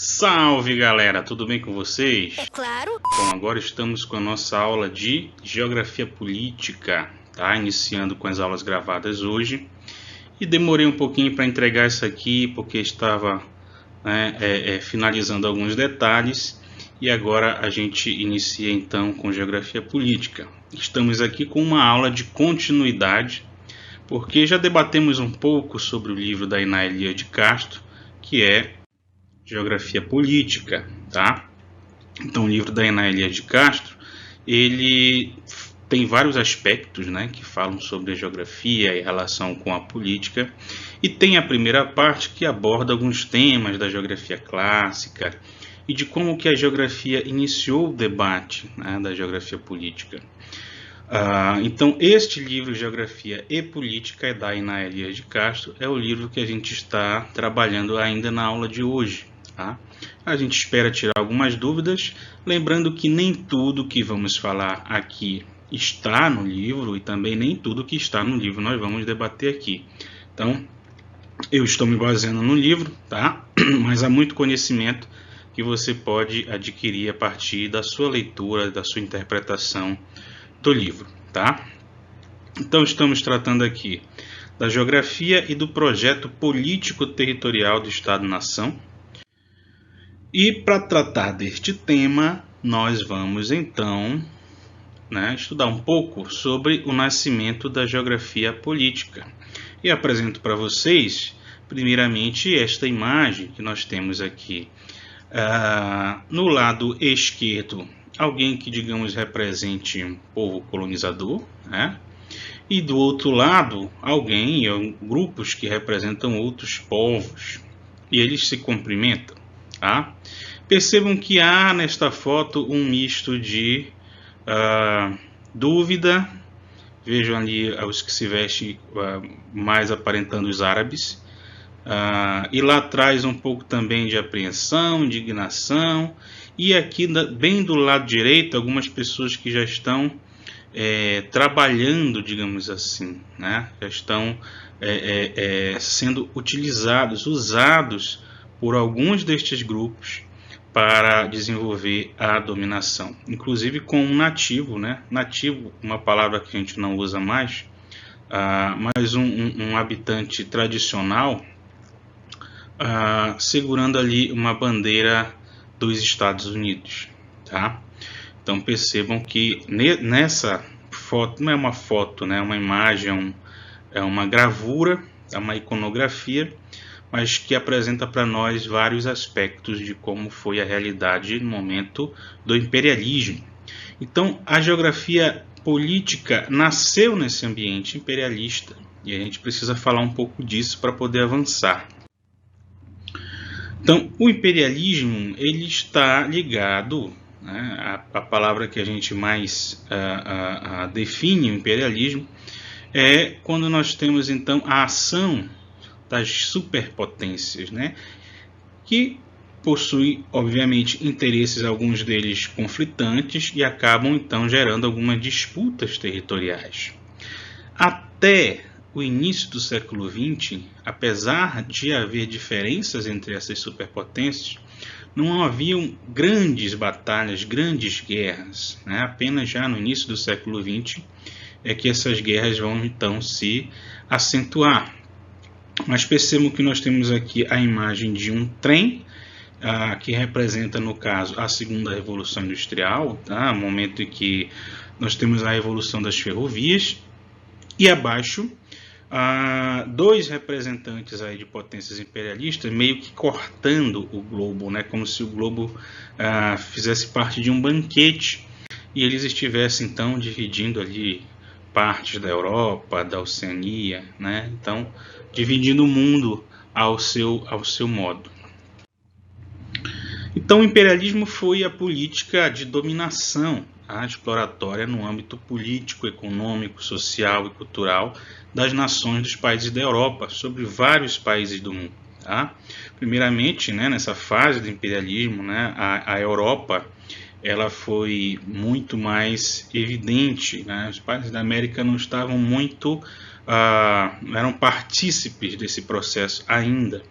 Salve galera, tudo bem com vocês? É claro. Bom, agora estamos com a nossa aula de Geografia Política, tá? Iniciando com as aulas gravadas hoje. E demorei um pouquinho para entregar isso aqui, porque estava finalizando alguns detalhes. E agora a gente inicia então com Geografia Política. Estamos aqui com uma aula de continuidade, porque já debatemos um pouco sobre o livro da Iná Elia de Castro, que é Geografia Política, tá? Então, o livro da Iná Elia de Castro, ele tem vários aspectos, né, que falam sobre a geografia e relação com a política, e tem a primeira parte que aborda alguns temas da geografia clássica e de como que a geografia iniciou o debate, né, da geografia política. Então, este livro, Geografia e Política, da Iná Elia de Castro, é o livro que a gente está trabalhando ainda na aula de hoje. Tá? A gente espera tirar algumas dúvidas, lembrando que nem tudo que vamos falar aqui está no livro e também nem tudo que está no livro nós vamos debater aqui. Então, eu estou me baseando no livro, tá? Mas há muito conhecimento que você pode adquirir a partir da sua leitura, da sua interpretação do livro, tá? Então, estamos tratando aqui da geografia e do projeto político-territorial do Estado-nação. E para tratar deste tema, nós vamos então estudar um pouco sobre o nascimento da geografia política. E apresento para vocês, primeiramente, esta imagem que nós temos aqui. No lado esquerdo, alguém que, digamos, represente um povo colonizador, né? E do outro lado, grupos que representam outros povos. E eles se cumprimentam. Tá? Percebam que há nesta foto um misto de dúvida. Vejam ali os que se vestem mais aparentando os árabes. E lá atrás um pouco também de apreensão, indignação. E aqui bem do lado direito algumas pessoas que já estão trabalhando, digamos assim, né? Já estão sendo usados por alguns destes grupos para desenvolver a dominação, inclusive com um nativo, né? Nativo, uma palavra que a gente não usa mais, mas um habitante tradicional segurando ali uma bandeira dos Estados Unidos, tá? Então percebam que nessa foto, não é uma foto, né? É uma imagem, é uma gravura, é uma iconografia, mas que apresenta para nós vários aspectos de como foi a realidade no momento do imperialismo. Então, a geografia política nasceu nesse ambiente imperialista e a gente precisa falar um pouco disso para poder avançar. Então, o imperialismo ele está ligado, né, a palavra que a gente mais define o imperialismo é quando nós temos então a ação das superpotências, né? Que possuem, obviamente, interesses, alguns deles conflitantes, e acabam, então, gerando algumas disputas territoriais. Até o início do século XX, apesar de haver diferenças entre essas superpotências, não haviam grandes batalhas, grandes guerras, né? Apenas já no início do século XX é que essas guerras vão, então, se acentuar. Mas percebam que nós temos aqui a imagem de um trem, que representa, no caso, a segunda revolução industrial, tá? Momento em que nós temos a revolução das ferrovias, e abaixo, dois representantes aí de potências imperialistas, meio que cortando o globo, né? Como se o globo fizesse parte de um banquete, e eles estivessem, então, dividindo ali partes da Europa, da Oceania, né? Então, dividindo o mundo ao seu modo. Então, o imperialismo foi a política de dominação exploratória no âmbito político, econômico, social e cultural das nações dos países da Europa, sobre vários países do mundo. Tá? Primeiramente, né, nessa fase do imperialismo, né, a Europa ela foi muito mais evidente, né? Os países da América não estavam muito, eram partícipes desse processo ainda.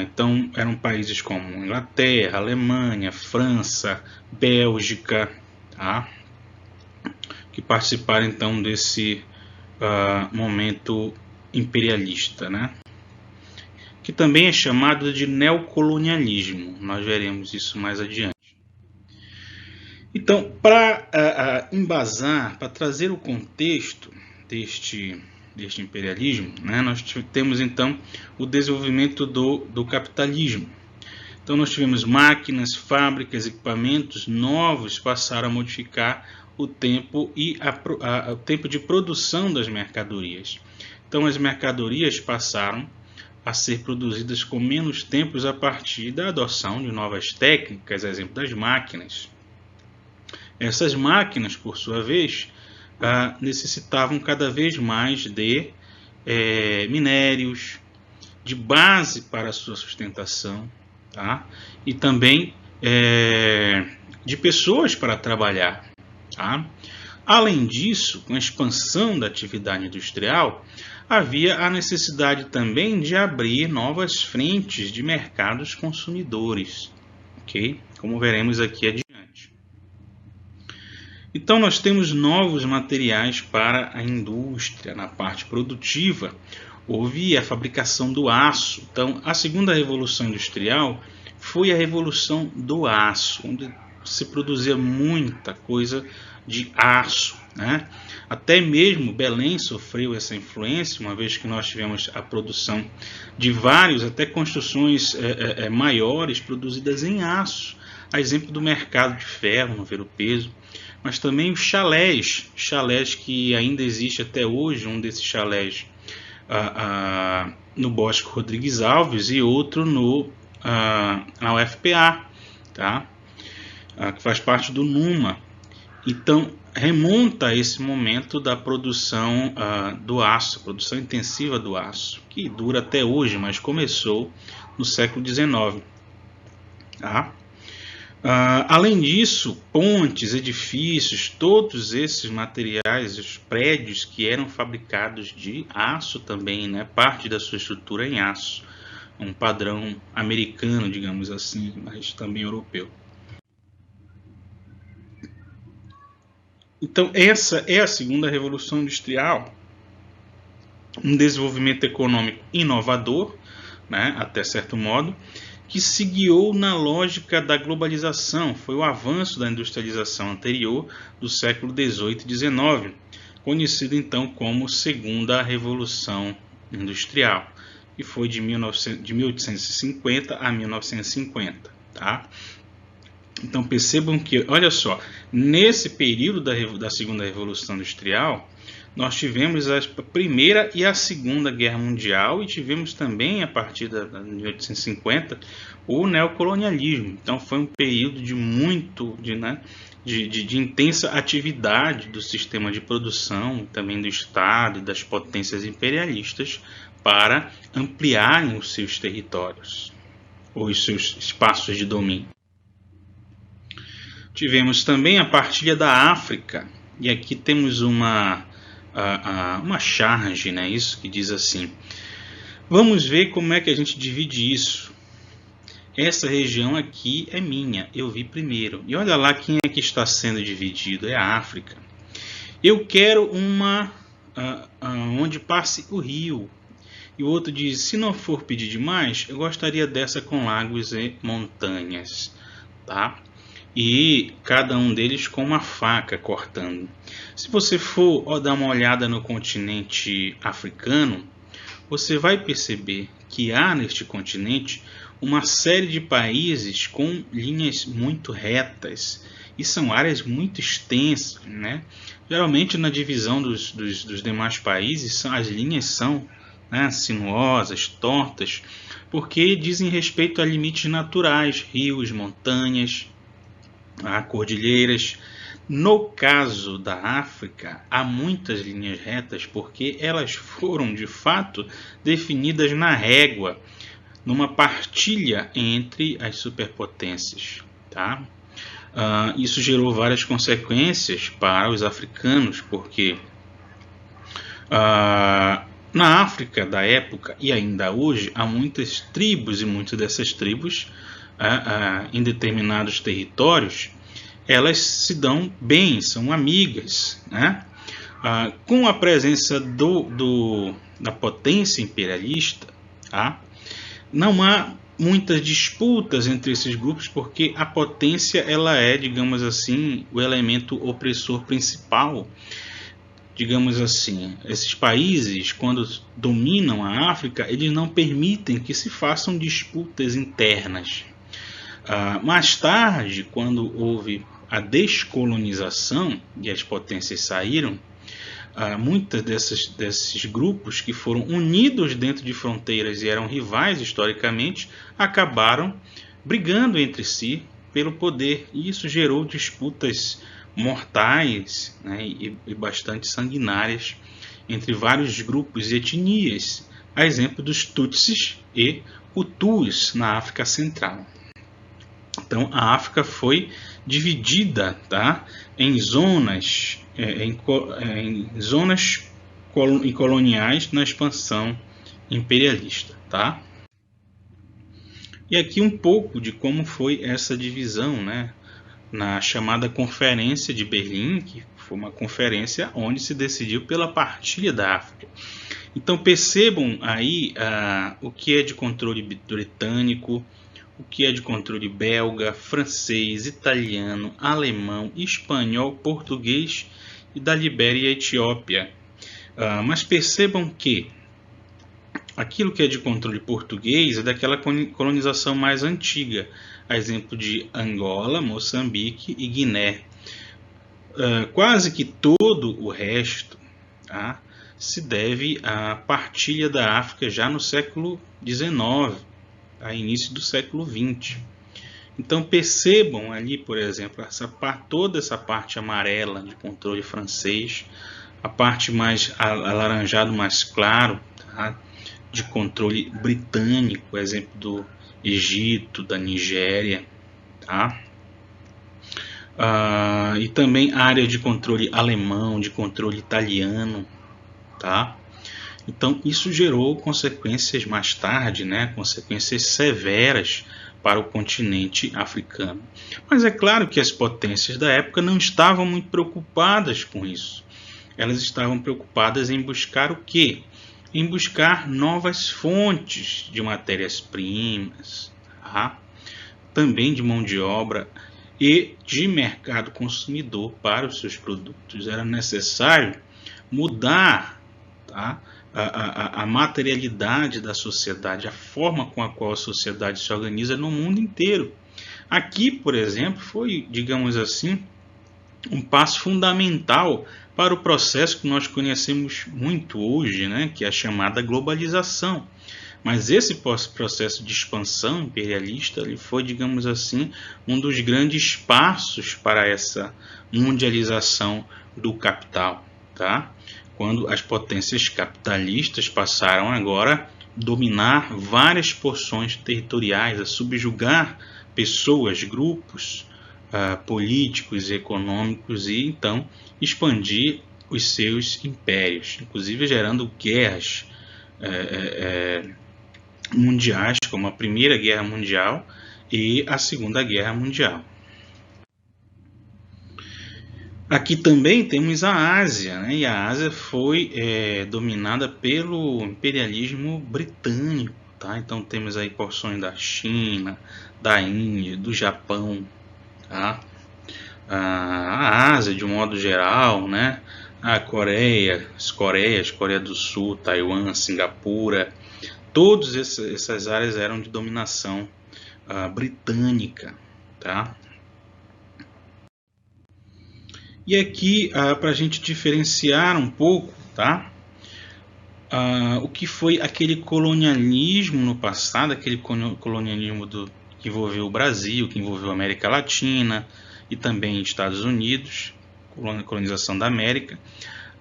Então eram países como Inglaterra, Alemanha, França, Bélgica, tá? Que participaram então desse momento imperialista, né? Que também é chamado de neocolonialismo. Nós veremos isso mais adiante. Então, para embasar, para trazer o contexto deste imperialismo, né, nós temos então o desenvolvimento do capitalismo. Então nós tivemos máquinas, fábricas, equipamentos novos passaram a modificar o tempo o tempo de produção das mercadorias. Então as mercadorias passaram a ser produzidas com menos tempos a partir da adoção de novas técnicas, exemplo das máquinas. Essas máquinas, por sua vez, necessitavam cada vez mais de minérios, de base para a sua sustentação, tá? E também de pessoas para trabalhar. Tá? Além disso, com a expansão da atividade industrial, havia a necessidade também de abrir novas frentes de mercados consumidores, ok? Como veremos aqui adiante. Então nós temos novos materiais para a indústria, na parte produtiva. Houve a fabricação do aço. Então a segunda revolução industrial foi a revolução do aço, onde se produzia muita coisa de aço, né? Até mesmo Belém sofreu essa influência, uma vez que nós tivemos a produção de vários, até construções maiores produzidas em aço, a exemplo do mercado de ferro no Ver o Peso, mas também os chalés que ainda existe até hoje, um desses chalés no Bosque Rodrigues Alves e outro na UFPA, tá? Que faz parte do NUMA. Então remonta a esse momento da produção do aço, produção intensiva do aço, que dura até hoje, mas começou no século XIX. Tá? Além disso, pontes, edifícios, todos esses materiais, os prédios que eram fabricados de aço também, né? Parte da sua estrutura em aço, um padrão americano, digamos assim, mas também europeu. Então essa é a segunda revolução industrial, um desenvolvimento econômico inovador, né? Até certo modo, que se guiou na lógica da globalização, foi o avanço da industrialização anterior do século XVIII e XIX, conhecido então como Segunda Revolução Industrial, que foi de 1850 a 1950. Tá? Então percebam que, olha só, nesse período da Segunda Revolução Industrial, nós tivemos a Primeira e a Segunda Guerra Mundial e tivemos também, a partir de 1850, o neocolonialismo. Então foi um período de intensa atividade do sistema de produção, também do Estado e das potências imperialistas para ampliarem os seus territórios ou os seus espaços de domínio. Tivemos também a partilha da África, e aqui temos uma charge, né? Isso que diz assim: vamos ver como é que a gente divide isso. Essa região aqui é minha, eu vi primeiro. E olha lá quem é que está sendo dividido, é a África. Eu quero uma onde passe o rio. E o outro diz: se não for pedir demais, eu gostaria dessa com lagos e montanhas, tá? E cada um deles com uma faca cortando. Se você for dar uma olhada no continente africano, você vai perceber que há neste continente uma série de países com linhas muito retas e são áreas muito extensas, né? Geralmente na divisão dos demais países as linhas são, né, sinuosas, tortas, porque dizem respeito a limites naturais, rios, montanhas, cordilheiras. No caso da África, há muitas linhas retas porque elas foram de fato definidas na régua, numa partilha entre as superpotências. Tá? Isso gerou várias consequências para os africanos, porque Na África da época e ainda hoje há muitas tribos, e muitas dessas tribos em determinados territórios elas se dão bem, são amigas, né? Com a presença da potência imperialista, tá? Não há muitas disputas entre esses grupos, porque a potência ela é, digamos assim, o elemento opressor principal. Digamos assim, esses países, quando dominam a África, eles não permitem que se façam disputas internas. Mais tarde, quando houve a descolonização e as potências saíram, muitos desses grupos que foram unidos dentro de fronteiras e eram rivais historicamente, acabaram brigando entre si pelo poder, e isso gerou disputas mortais, né, e bastante sanguinárias entre vários grupos e etnias, a exemplo dos Tutsis e Hutus na África Central. Então a África foi dividida, tá, em zonas coloniais na expansão imperialista, tá? E aqui um pouco de como foi essa divisão, né, na chamada Conferência de Berlim, que foi uma conferência onde se decidiu pela partilha da África. Então percebam aí o que é de controle britânico, o que é de controle belga, francês, italiano, alemão, espanhol, português e da Libéria e Etiópia. Mas percebam que aquilo que é de controle português é daquela colonização mais antiga, a exemplo de Angola, Moçambique e Guiné. Quase que todo o resto, tá, se deve à partilha da África já no século XIX, a início do século XX. Então percebam ali, por exemplo, toda essa parte amarela de controle francês, a parte mais alaranjado mais claro, tá, de controle britânico, exemplo do Egito, da Nigéria, tá? E também área de controle alemão, de controle italiano, tá? Então isso gerou consequências mais tarde, né? Consequências severas para o continente africano. Mas é claro que as potências da época não estavam muito preocupadas com isso. Elas estavam preocupadas em buscar o quê? Em buscar novas fontes de matérias-primas, tá? Também de mão de obra e de mercado consumidor para os seus produtos. Era necessário mudar, tá, a materialidade da sociedade, a forma com a qual a sociedade se organiza no mundo inteiro. Aqui, por exemplo, foi, digamos assim, um passo fundamental para o processo que nós conhecemos muito hoje, né, que é a chamada globalização. Mas esse processo de expansão imperialista ele foi, digamos assim, um dos grandes passos para essa mundialização do capital, tá? Quando as potências capitalistas passaram agora a dominar várias porções territoriais, a subjugar pessoas, grupos políticos e econômicos e então expandir os seus impérios, inclusive gerando guerras mundiais, como a Primeira Guerra Mundial e a Segunda Guerra Mundial. Aqui também temos a Ásia, né? E a Ásia foi dominada pelo imperialismo britânico, tá? Então temos aí porções da China, da Índia, do Japão, tá? A Ásia de um modo geral, né? A Coreia, Coreia do Sul, Taiwan, Singapura, todas essas áreas eram de dominação britânica, tá? E aqui, para a gente diferenciar um pouco, tá? O que foi aquele colonialismo no passado, aquele colonialismo que envolveu o Brasil, que envolveu a América Latina e também Estados Unidos, colonização da América,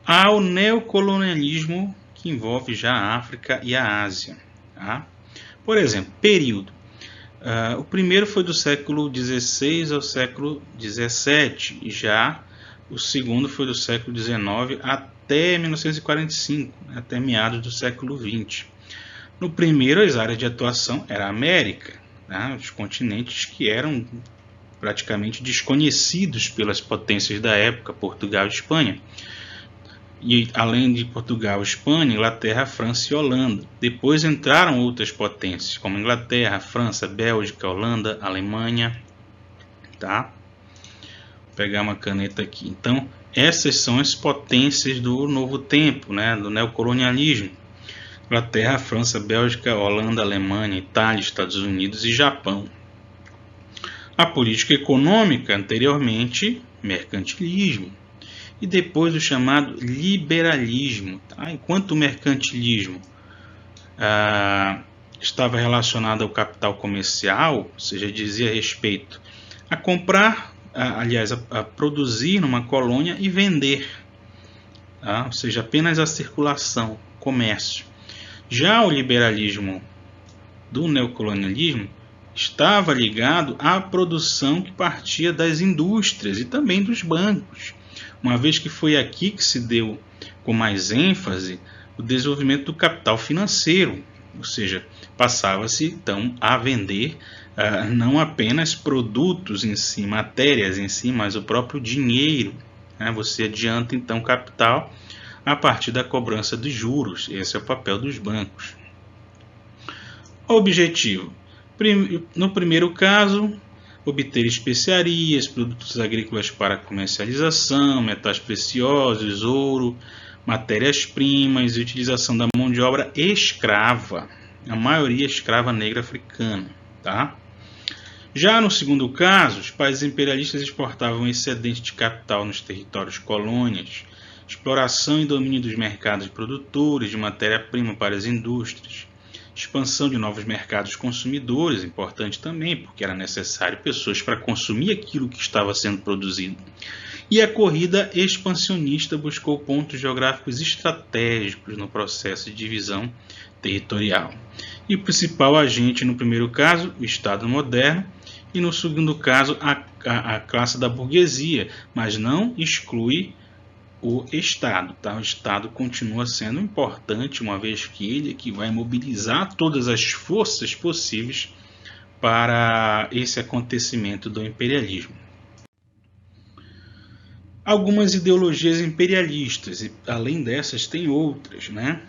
ao neocolonialismo que envolve já a África e a Ásia. Tá? Por exemplo, período. O primeiro foi do século XVI ao século XVII, e já o segundo foi do século XIX até 1945, até meados do século XX. No primeiro, as áreas de atuação era a América, né, os continentes que eram praticamente desconhecidos pelas potências da época, Portugal e Espanha. E além de Portugal, Espanha, Inglaterra, França e Holanda. Depois entraram outras potências, como Inglaterra, França, Bélgica, Holanda, Alemanha. Tá? Vou pegar uma caneta aqui. Então, essas são as potências do novo tempo, né? Do neocolonialismo. Inglaterra, França, Bélgica, Holanda, Alemanha, Itália, Estados Unidos e Japão. A política econômica, anteriormente, mercantilismo. E depois o chamado liberalismo. Tá? Enquanto o mercantilismo estava relacionado ao capital comercial, ou seja, dizia respeito a comprar, a produzir numa colônia e vender, tá? Ou seja, apenas a circulação, comércio. Já o liberalismo do neocolonialismo estava ligado à produção que partia das indústrias e também dos bancos, uma vez que foi aqui que se deu com mais ênfase o desenvolvimento do capital financeiro, ou seja, passava-se então a vender não apenas produtos em si, matérias em si, mas o próprio dinheiro, né? Você adianta então capital a partir da cobrança dos juros. Esse é o papel dos bancos. Objetivo: no primeiro caso, obter especiarias, produtos agrícolas para comercialização, metais preciosos, ouro, matérias-primas e utilização da mão de obra escrava, a maioria escrava negra africana. Tá? Já no segundo caso, os países imperialistas exportavam excedente de capital nos territórios colônias, exploração e domínio dos mercados produtores de matéria-prima para as indústrias, expansão de novos mercados consumidores, importante também, porque era necessário pessoas para consumir aquilo que estava sendo produzido. E a corrida expansionista buscou pontos geográficos estratégicos no processo de divisão territorial. E o principal agente no primeiro caso, o Estado moderno, e no segundo caso, a classe da burguesia, mas não exclui o Estado. Tá? O Estado continua sendo importante, uma vez que ele é que vai mobilizar todas as forças possíveis para esse acontecimento do imperialismo. Algumas ideologias imperialistas, e além dessas tem outras, né?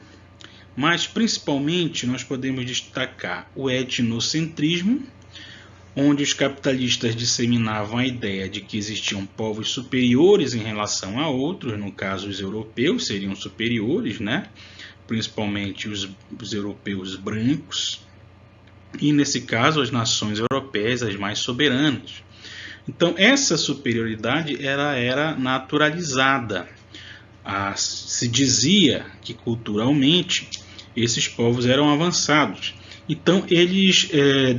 Mas principalmente nós podemos destacar o etnocentrismo, onde os capitalistas disseminavam a ideia de que existiam povos superiores em relação a outros, no caso os europeus seriam superiores, né? Principalmente os europeus brancos, e nesse caso as nações europeias as mais soberanas. Então essa superioridade era naturalizada. Se dizia que culturalmente esses povos eram avançados. Então eles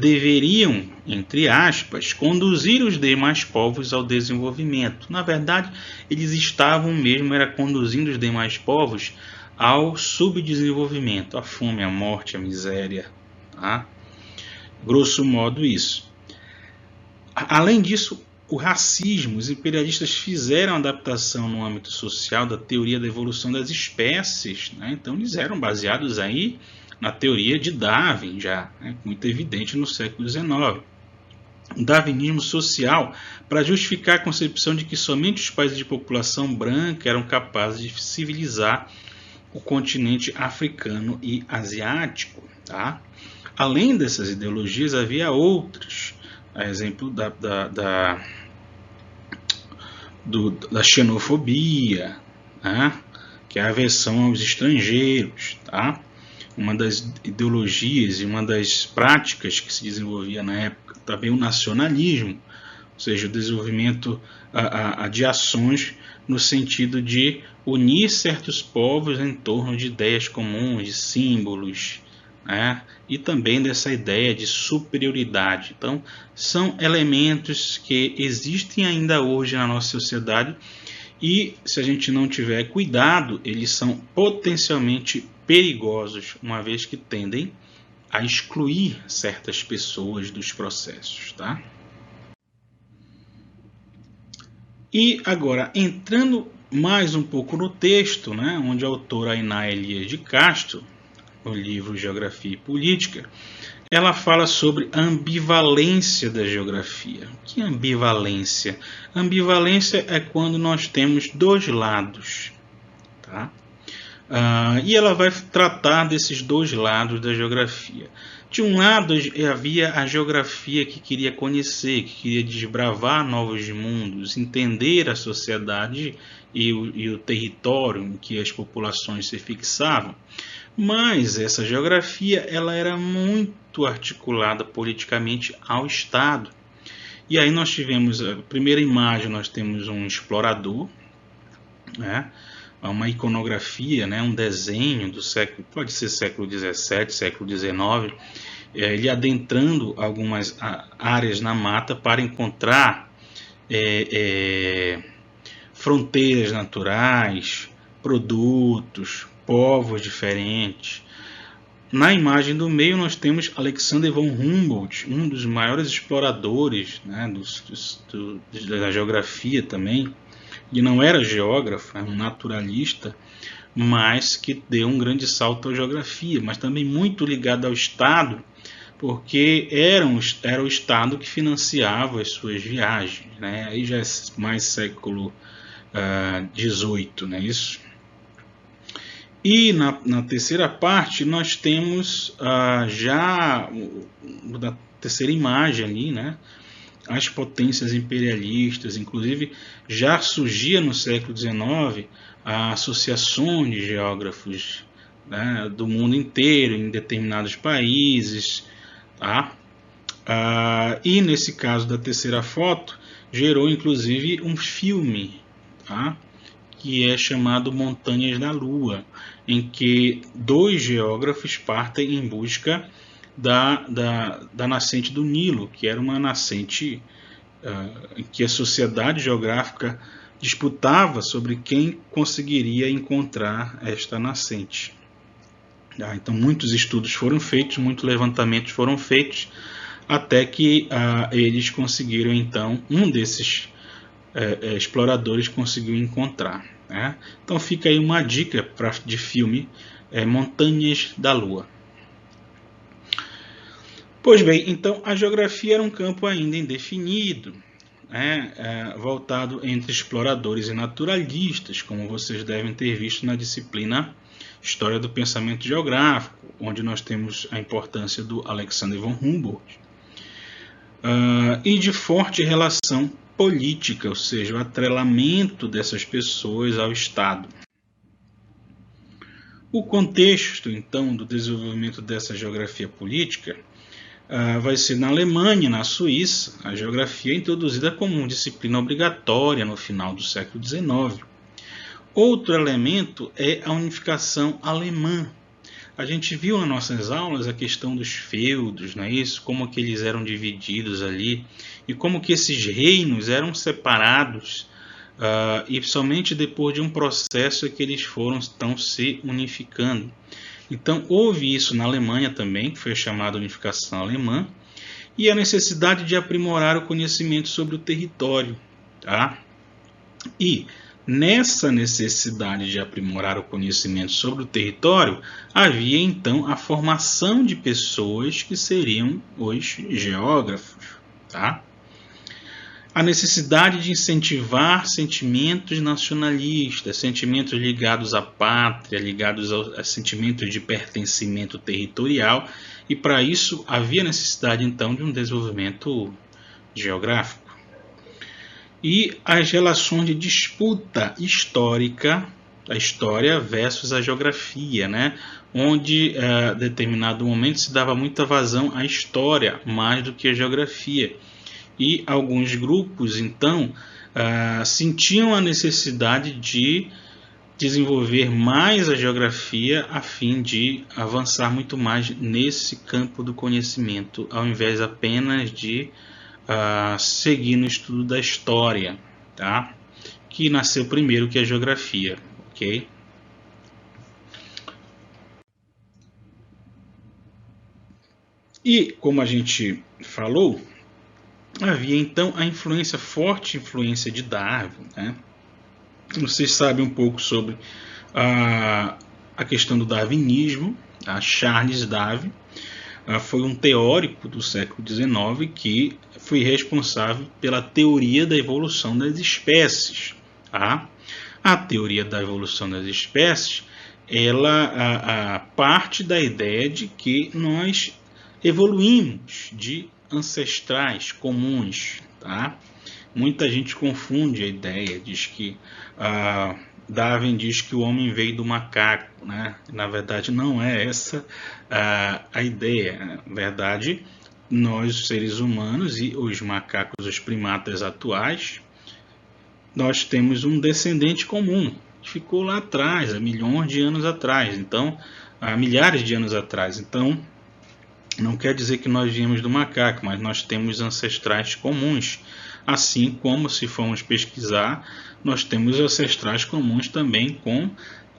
deveriam, entre aspas, conduzir os demais povos ao desenvolvimento. Na verdade, eles estavam mesmo conduzindo os demais povos ao subdesenvolvimento, à fome, à morte, à miséria. Tá? Grosso modo isso. Além disso, o racismo, os imperialistas fizeram adaptação no âmbito social da teoria da evolução das espécies. Né? Então eles eram baseados aí na teoria de Darwin, já muito evidente no século XIX. O darwinismo social, para justificar a concepção de que somente os países de população branca eram capazes de civilizar o continente africano e asiático. Tá? Além dessas ideologias, havia outras, a exemplo da xenofobia, né? Que é a aversão aos estrangeiros. Tá? Uma das ideologias e uma das práticas que se desenvolvia na época também o nacionalismo, ou seja, o desenvolvimento de ações no sentido de unir certos povos em torno de ideias comuns, de símbolos, né? E também dessa ideia de superioridade. Então, são elementos que existem ainda hoje na nossa sociedade e, se a gente não tiver cuidado, eles são potencialmente perigosos, uma vez que tendem a excluir certas pessoas dos processos. Tá? E agora, entrando mais um pouco no texto, né, onde a autora Ainá Elias de Castro, no livro Geografia e Política, ela fala sobre a ambivalência da geografia. O que é ambivalência? Ambivalência é quando nós temos dois lados. Tá? E ela vai tratar desses dois lados da geografia. De um lado havia a geografia que queria conhecer, que queria desbravar novos mundos, entender a sociedade e o território em que as populações se fixavam. Mas essa geografia ela era muito articulada politicamente ao Estado. E aí nós tivemos a primeira imagem, nós temos um explorador, né? Uma iconografia, né? Um desenho do século, pode ser século XVII, século XIX, ele adentrando algumas áreas na mata para encontrar fronteiras naturais, produtos, povos diferentes. Na imagem do meio nós temos Alexander von Humboldt, um dos maiores exploradores, né, da geografia também. Ele não era geógrafo, era um naturalista, mas que deu um grande salto à geografia, mas também muito ligado ao Estado, porque era o Estado que financiava as suas viagens. Né? Aí já é mais século XVIII, não é isso? E na terceira parte nós temos já da terceira imagem ali, né? As potências imperialistas, inclusive já surgia no século XIX associações de geógrafos, né, do mundo inteiro em determinados países, tá? E nesse caso da terceira foto gerou inclusive um filme, tá? Que é chamado Montanhas da Lua, em que dois geógrafos partem em busca da nascente do Nilo, que era uma nascente em que a sociedade geográfica disputava sobre quem conseguiria encontrar esta nascente. Então muitos estudos foram feitos, muitos levantamentos foram feitos, até que eles conseguiram, então, um desses exploradores conseguiu encontrar. Né? Então fica aí uma dica de filme, Montanhas da Lua. Pois bem, então a geografia era um campo ainda indefinido, né, voltado entre exploradores e naturalistas, como vocês devem ter visto na disciplina História do Pensamento Geográfico, onde nós temos a importância do Alexander von Humboldt, e de forte relação política, ou seja, o atrelamento dessas pessoas ao Estado. O contexto, então, do desenvolvimento dessa geografia política vai ser na Alemanha, na Suíça. A geografia é introduzida como disciplina obrigatória no final do século XIX. Outro elemento é a unificação alemã. A gente viu nas nossas aulas a questão dos feudos, não é isso? Como que eles eram divididos ali e como que esses reinos eram separados e somente depois de um processo é que eles estão se unificando. Então houve isso na Alemanha também, que foi chamada unificação alemã, e a necessidade de aprimorar o conhecimento sobre o território. Tá? E nessa necessidade de aprimorar o conhecimento sobre o território, havia então a formação de pessoas que seriam os geógrafos. Tá? A necessidade de incentivar sentimentos nacionalistas, sentimentos ligados à pátria, ligados a sentimentos de pertencimento territorial, e para isso havia necessidade então de um desenvolvimento geográfico. E as relações de disputa histórica, a história versus a geografia, né? Onde em determinado momento se dava muita vazão à história mais do que à geografia. E alguns grupos, então, sentiam a necessidade de desenvolver mais a geografia a fim de avançar muito mais nesse campo do conhecimento, ao invés apenas de seguir no estudo da história, tá? Que nasceu primeiro que a geografia, ok? E, como a gente falou, havia então a forte influência de Darwin, né? Vocês sabem um pouco sobre a questão do darwinismo. Charles Darwin foi um teórico do século XIX que foi responsável pela teoria da evolução das espécies. A teoria da evolução das espécies, ela parte da ideia de que nós evoluímos de ancestrais comuns. Muita gente confunde a ideia, diz que Darwin diz que o homem veio do macaco, né? Na verdade, não é essa a ideia. Na verdade, nós, seres humanos, e os macacos, os primatas atuais, nós temos um descendente comum, que ficou lá atrás, há milhões de anos atrás, então, há milhares de anos atrás. Então, não quer dizer que nós viemos do macaco, mas nós temos ancestrais comuns. Assim como, se formos pesquisar, nós temos ancestrais comuns também com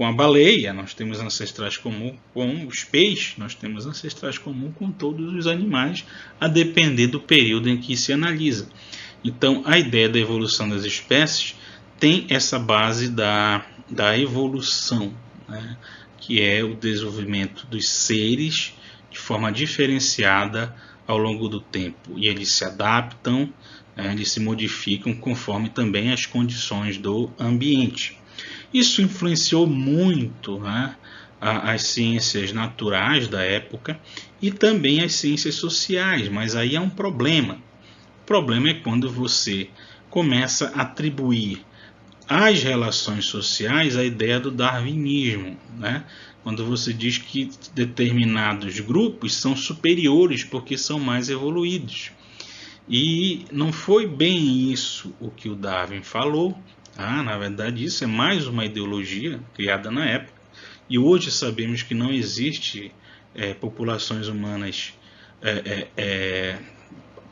a baleia, nós temos ancestrais comuns com os peixes, nós temos ancestrais comuns com todos os animais, a depender do período em que se analisa. Então, a ideia da evolução das espécies tem essa base da evolução, né? Que é o desenvolvimento dos seres de forma diferenciada ao longo do tempo. E eles se adaptam, eles se modificam conforme também as condições do ambiente. Isso influenciou muito, né, as ciências naturais da época e também as ciências sociais, mas aí há um problema. O problema é quando você começa a atribuir às relações sociais a ideia do darwinismo, né? Quando você diz que determinados grupos são superiores porque são mais evoluídos. E não foi bem isso o que o Darwin falou. Na verdade, isso é mais uma ideologia criada na época. E hoje sabemos que não existe populações humanas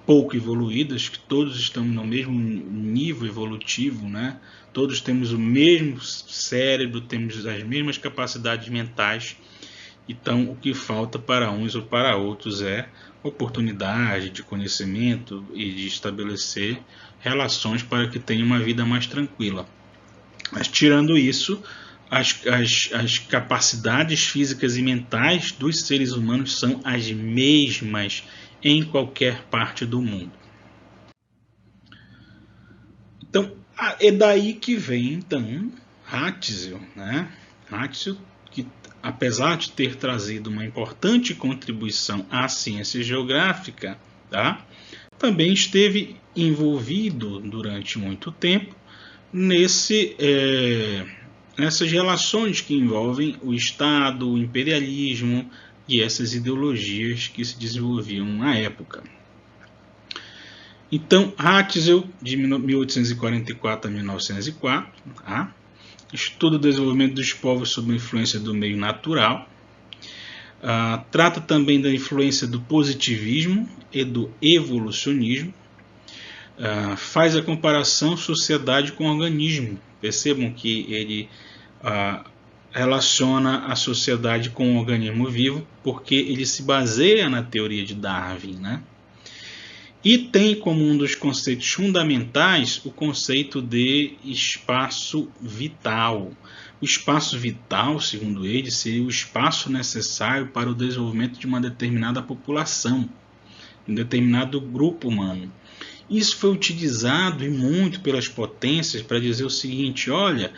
pouco evoluídas, que todos estamos no mesmo nível evolutivo, né? Todos temos o mesmo cérebro, temos as mesmas capacidades mentais. Então, o que falta para uns ou para outros é oportunidade de conhecimento e de estabelecer relações para que tenham uma vida mais tranquila. Mas, tirando isso, as capacidades físicas e mentais dos seres humanos são as mesmas em qualquer parte do mundo. Então, é daí que vem, então, Ratzinger, né? Ratzinger, que apesar de ter trazido uma importante contribuição à ciência geográfica, também esteve envolvido durante muito tempo nessas relações que envolvem o Estado, o imperialismo e essas ideologias que se desenvolviam na época. Então, Ratzinger, de 1844 a 1904, estuda o desenvolvimento dos povos sob a influência do meio natural. Trata também da influência do positivismo e do evolucionismo. Faz a comparação sociedade com organismo. Percebam que ele relaciona a sociedade com o organismo vivo, porque ele se baseia na teoria de Darwin, né? E tem como um dos conceitos fundamentais o conceito de espaço vital. O espaço vital, segundo ele, seria o espaço necessário para o desenvolvimento de uma determinada população, de um determinado grupo humano. Isso foi utilizado e muito pelas potências para dizer o seguinte: olha,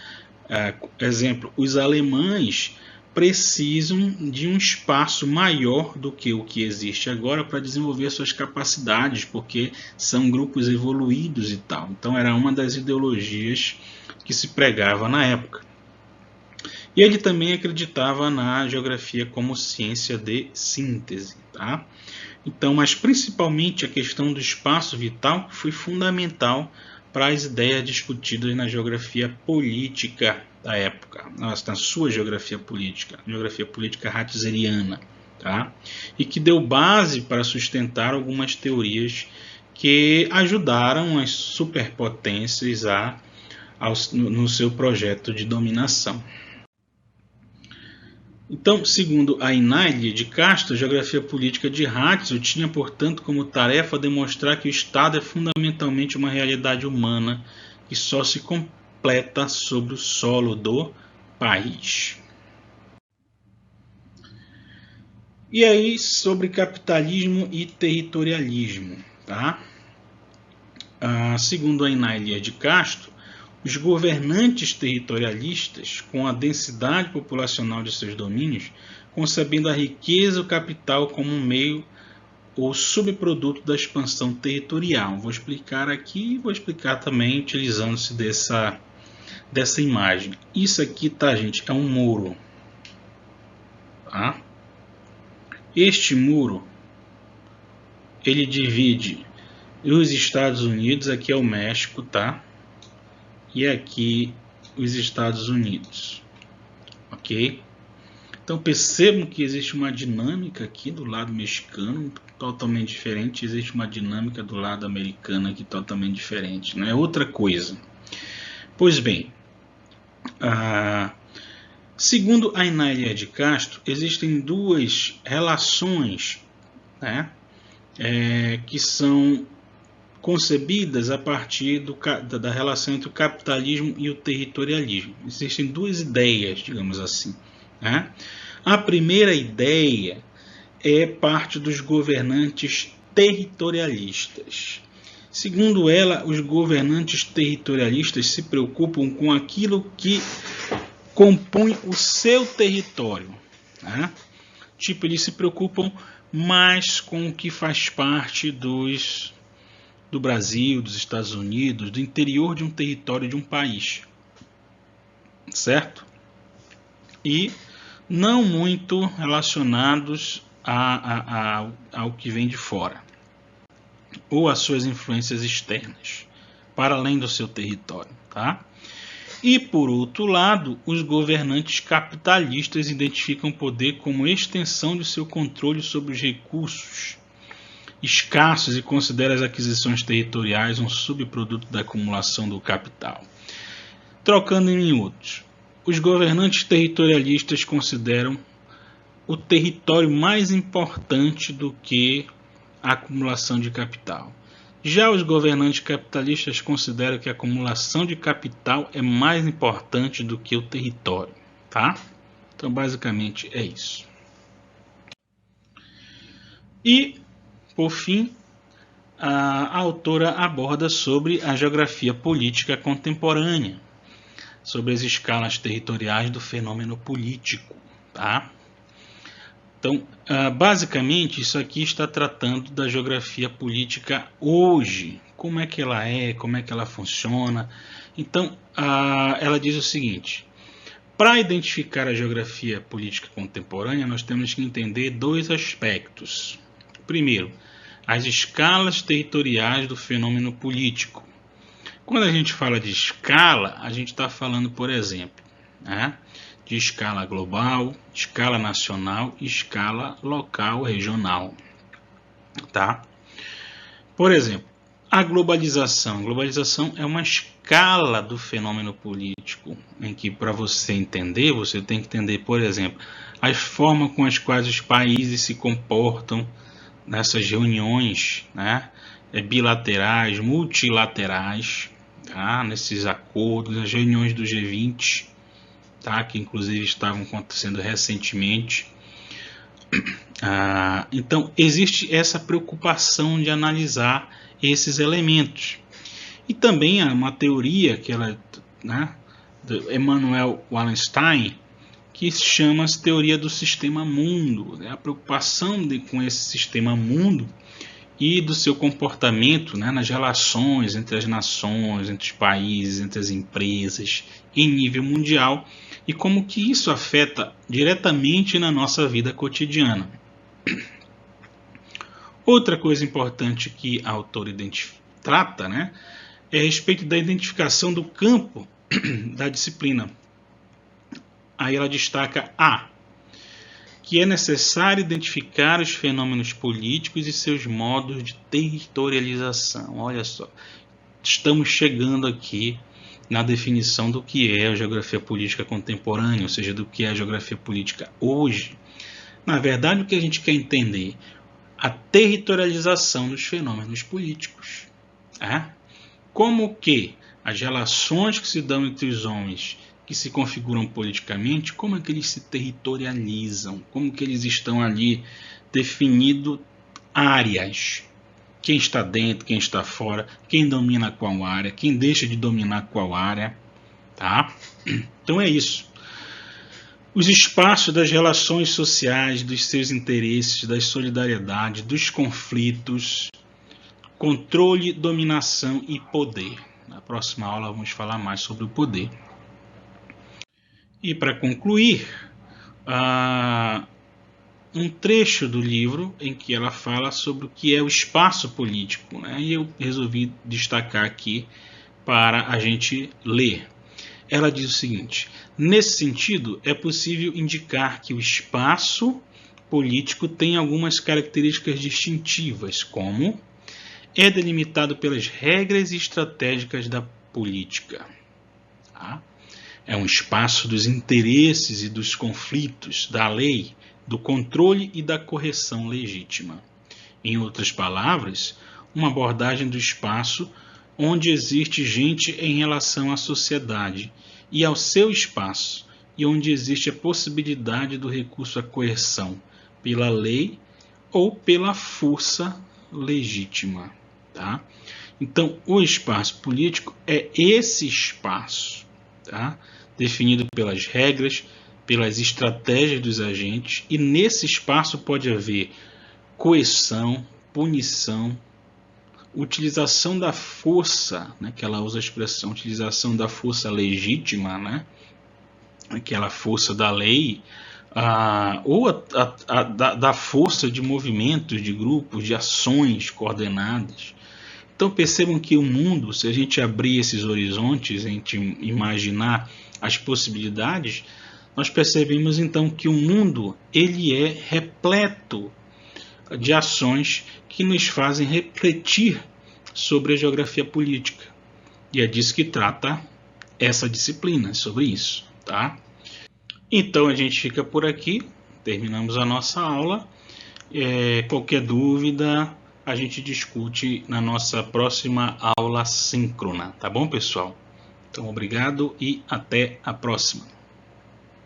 exemplo, os alemães precisam de um espaço maior do que o que existe agora para desenvolver suas capacidades, porque são grupos evoluídos e tal. Então era uma das ideologias que se pregava na época. E ele também acreditava na geografia como ciência de síntese, Então, mas principalmente a questão do espaço vital foi fundamental para as ideias discutidas na geografia política da época, na sua geografia política ratzeriana, e que deu base para sustentar algumas teorias que ajudaram as superpotências no seu projeto de dominação. Então, segundo a Inália de Castro, a geografia política de Ratzinger tinha, portanto, como tarefa demonstrar que o Estado é fundamentalmente uma realidade humana que só se completa sobre o solo do país. E aí, sobre capitalismo e territorialismo, tá? Segundo a Inália de Castro, os governantes territorialistas, com a densidade populacional de seus domínios, concebendo a riqueza e o capital como um meio ou subproduto da expansão territorial. Vou explicar aqui e vou explicar também utilizando-se dessa imagem. Isso aqui, tá, gente, é um muro. Tá? Este muro, ele divide os Estados Unidos, aqui é o México, tá? E aqui os Estados Unidos, ok? Então percebam que existe uma dinâmica aqui do lado mexicano totalmente diferente, existe uma dinâmica do lado americano aqui totalmente diferente, não é outra coisa. Pois bem, segundo a Inália de Castro, existem duas relações, né, que são concebidas a partir da relação entre o capitalismo e o territorialismo. Existem duas ideias, digamos assim, né? A primeira ideia é parte dos governantes territorialistas. Segundo ela, os governantes territorialistas se preocupam com aquilo que compõe o seu território, né? Tipo, eles se preocupam mais com o que faz parte do Brasil, dos Estados Unidos, do interior de um território de um país, certo? E não muito relacionados ao que vem de fora, ou às suas influências externas, para além do seu território, tá? E, por outro lado, os governantes capitalistas identificam o poder como extensão de seu controle sobre os recursos escassos e consideram as aquisições territoriais um subproduto da acumulação do capital. Trocando em miúdos, os governantes territorialistas consideram o território mais importante do que a acumulação de capital. Já os governantes capitalistas consideram que a acumulação de capital é mais importante do que o território, tá? Então, basicamente, é isso. E, por fim, a autora aborda sobre a geografia política contemporânea, sobre as escalas territoriais do fenômeno político, tá? Então, basicamente, isso aqui está tratando da geografia política hoje. Como é que ela é, como é que ela funciona. Então, ela diz o seguinte: para identificar a geografia política contemporânea, nós temos que entender dois aspectos. Primeiro, as escalas territoriais do fenômeno político. Quando a gente fala de escala, a gente está falando, por exemplo, né, de escala global, escala nacional e escala local, regional, tá? Por exemplo, a globalização. A globalização é uma escala do fenômeno político, em que, para você entender, você tem que entender, por exemplo, as formas com as quais os países se comportam nessas reuniões, né, bilaterais, multilaterais, tá? Nesses acordos, as reuniões do G20, tá? Que inclusive estavam acontecendo recentemente. Então, existe essa preocupação de analisar esses elementos. E também há uma teoria que ela, né, de Emanuel Wallenstein, que se chama teoria do sistema mundo, né? A preocupação com esse sistema mundo e do seu comportamento, né, nas relações entre as nações, entre os países, entre as empresas, em nível mundial, e como que isso afeta diretamente na nossa vida cotidiana. Outra coisa importante que a autora trata, né, é a respeito da identificação do campo da disciplina. Aí ela destaca que é necessário identificar os fenômenos políticos e seus modos de territorialização. Olha só, estamos chegando aqui na definição do que é a geografia política contemporânea, ou seja, do que é a geografia política hoje. Na verdade, o que a gente quer entender? A territorialização dos fenômenos políticos. Como que as relações que se dão entre os homens que se configuram politicamente, como é que eles se territorializam, como que eles estão ali definindo áreas. Quem está dentro, quem está fora, quem domina qual área, quem deixa de dominar qual área, tá? Então é isso. Os espaços das relações sociais, dos seus interesses, das solidariedades, dos conflitos, controle, dominação e poder. Na próxima aula vamos falar mais sobre o poder. E para concluir, um trecho do livro em que ela fala sobre o que é o espaço político, né? E eu resolvi destacar aqui para a gente ler. Ela diz o seguinte: nesse sentido, é possível indicar que o espaço político tem algumas características distintivas, como é delimitado pelas regras estratégicas da política. Tá? É um espaço dos interesses e dos conflitos, da lei, do controle e da correção legítima. Em outras palavras, uma abordagem do espaço onde existe gente em relação à sociedade e ao seu espaço, e onde existe a possibilidade do recurso à coerção pela lei ou pela força legítima. Tá? Então, o espaço político é esse espaço, tá? Definido pelas regras, pelas estratégias dos agentes, e nesse espaço pode haver coerção, punição, utilização da força, né, que ela usa a expressão utilização da força legítima, né, aquela força da lei, ou da força de movimentos, de grupos, de ações coordenadas. Então percebam que o mundo, se a gente abrir esses horizontes, a gente imaginar as possibilidades, nós percebemos então que o mundo ele é repleto de ações que nos fazem refletir sobre a geografia política. E é disso que trata essa disciplina, sobre isso. Tá? Então a gente fica por aqui, terminamos a nossa aula. Qualquer dúvida a gente discute na nossa próxima aula síncrona, tá bom, pessoal? Então, obrigado e até a próxima.